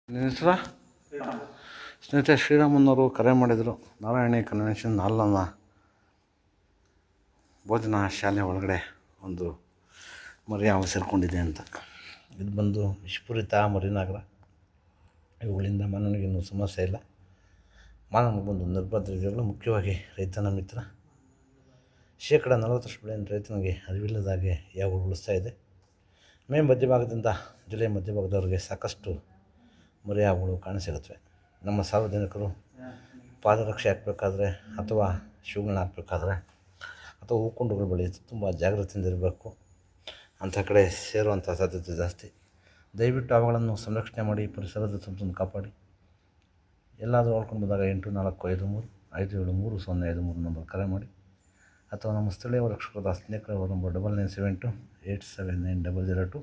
ನಿನ್ನ ಹೆಸರು? ಸ್ನೇಹಿತರೆ, ಶ್ರೀರಾಮನ್ನವರು ಕರೆ ಮಾಡಿದರು. ನಾರಾಯಣಿ ಕನ್ವೆನ್ಷನ್ ಹಾಲ್ನ ಭೋಜನ ಶಾಲೆ ಒಳಗಡೆ ಒಂದು ಮರಿ ಹಾವು ಸೇರಿಕೊಂಡಿದೆ ಅಂತ. ಇದು ಬಂದು ವಿಷಪೂರಿತ ಮರಿನಾಗರ. ಇವುಗಳಿಂದ ಮಾನವನಿಗೇನು ಸಮಸ್ಯೆ ಇಲ್ಲ. ಮಾನವನಿಗೆ ಬಂದು ನಿರ್ಬಂಧಗಳು, ಮುಖ್ಯವಾಗಿ ರೈತನ ಮಿತ್ರ. 40% ಬೆಳೆಯನ್ನು ರೈತನಿಗೆ ಅರಿವಿಲ್ಲದಾಗೆ ಯಾವುದು ಉಳಿಸ್ತಾ ಇದೆ. ಮೇ ಮಧ್ಯಭಾಗದಿಂದ ಜುಲೈ ಮಧ್ಯಭಾಗದವರೆಗೆ ಸಾಕಷ್ಟು ಮರಿ ಹಾವುಗಳು ಕಾಣಸಿಗುತ್ತವೆ. ನಮ್ಮ ಸಾರ್ವಜನಿಕರು ಪಾದರಕ್ಷೆ ಹಾಕಬೇಕಾದ್ರೆ ಅಥವಾ ಶೂಗಳನ್ನ ಹಾಕಬೇಕಾದ್ರೆ ಅಥವಾ ಹೂಕುಂಡಗಳ ಬಳಿ ತುಂಬ ಜಾಗ್ರತೆಯಿಂದ ಇರಬೇಕು. ಅಂಥ ಕಡೆ ಸೇರುವಂಥ ಸಾಧ್ಯತೆ ಜಾಸ್ತಿ. ದಯವಿಟ್ಟು ಅವುಗಳನ್ನು ಸಂರಕ್ಷಣೆ ಮಾಡಿ, ಪರಿಸರದ ಸಂಪತ್ತನ್ನು ಕಾಪಾಡಿ. ಎಲ್ಲಾದರೂ ಹೊಡ್ಕೊಂಡು ಬಂದಾಗ 8453535053 ನಂಬರ್ ಕರೆ ಮಾಡಿ, ಅಥವಾ ನಮ್ಮ ಸ್ಥಳೀಯ ರಕ್ಷಕರಾದ ಸ್ನೇಹಿತರ ನಂಬರ್ 9972879002,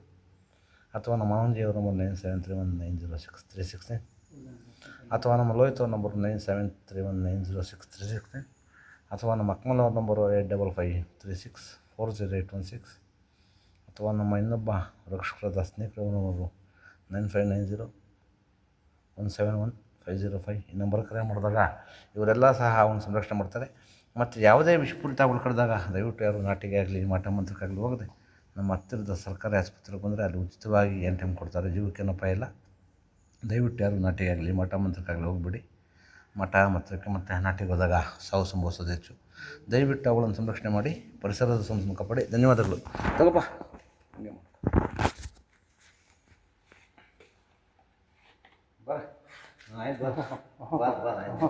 ಅಥವಾ ನಮ್ಮ ಮಾವಂಜಿಯವರ ನಂಬರ್ 9731906369, ಅಥವಾ ನಮ್ಮ ಲೋಹಿತ್ ಅವ್ರ ನಂಬರ್ 9731906369, ಅಥವಾ ನಮ್ಮ ಅಕ್ಮಲ್ ಅವ್ರ ನಂಬರು 8553640816, ಅಥವಾ ನಮ್ಮ ಇನ್ನೊಬ್ಬ ರಕ್ಷಕರಾದ ಸ್ನೇಹಿತರ ನಂಬರು 9590171505. ಈ ನಂಬರ್ ಕರೆ ಮಾಡಿದಾಗ ಇವರೆಲ್ಲ ಸಹ ಅವನು ಸಂರಕ್ಷಣೆ ಮಾಡ್ತಾರೆ. ಮತ್ತು ಯಾವುದೇ ವಿಷಪೂರಿತ ಉಳ್ಕಡ್ದಾಗ ದಯವಿಟ್ಟು ಯಾರು ನಾಟಿಗೆ ಆಗಲಿ ಮಾಟ ಮಂತ್ರಕ್ಕಾಗಲಿ ಹೋಗದೆ ನಮ್ಮ ಹತ್ತಿರದ ಸರ್ಕಾರಿ ಆಸ್ಪತ್ರೆಗೆ ಬಂದರೆ ಅಲ್ಲಿ ಉಚಿತವಾಗಿ NTM ಕೊಡ್ತಾರೆ. ಜೀವಕ್ಕೇನು ಅಪಾಯ ಇಲ್ಲ. ದಯವಿಟ್ಟು ಯಾರು ನಾಟಿಗೆ ಆಗಲಿ ಮಾಟ ಮಂತ್ರಕ್ಕಾಗಲಿ ಹೋಗ್ಬಿಡಿ. ಮಠ ಮಂತ್ರಕ್ಕೆ ಮತ್ತು ನಾಟಿಗೆ ಹೋದಾಗ ಸಾವು ಸಂಭವಿಸೋದು ಹೆಚ್ಚು. ದಯವಿಟ್ಟು ಅವುಗಳನ್ನು ಸಂರಕ್ಷಣೆ ಮಾಡಿ, ಪರಿಸರದ ಸಂಪತ್ತನ್ನು ಕಾಪಾಡಿ. ಧನ್ಯವಾದಗಳು. ತಗೋಪ್ಪ, ಹಂಗೆ ಮಾಡಿ ಬರ. ಆಯ್ತು ಬರ ಬರ ಆಯ್ತು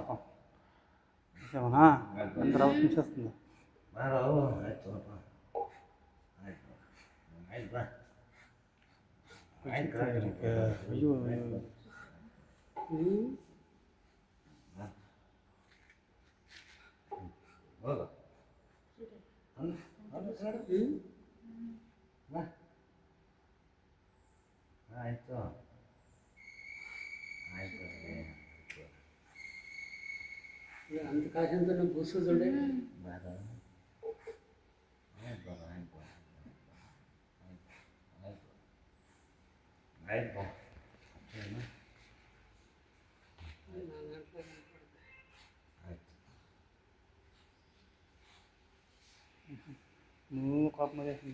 ಆಯಿತು ಆಯಿತು ಅಂత ಕಾಶಂತ ಬುಸ್ಸು ಜೊಡೆ ಬಾರ ಆಯ್ತು ಬರ ಆಯ್ತು ಆಯ್ತು ಆಯ್ತು ಬಾ ನೀವು ಕಾಪ್ ಮಾಡಿ ಆಯ್ತು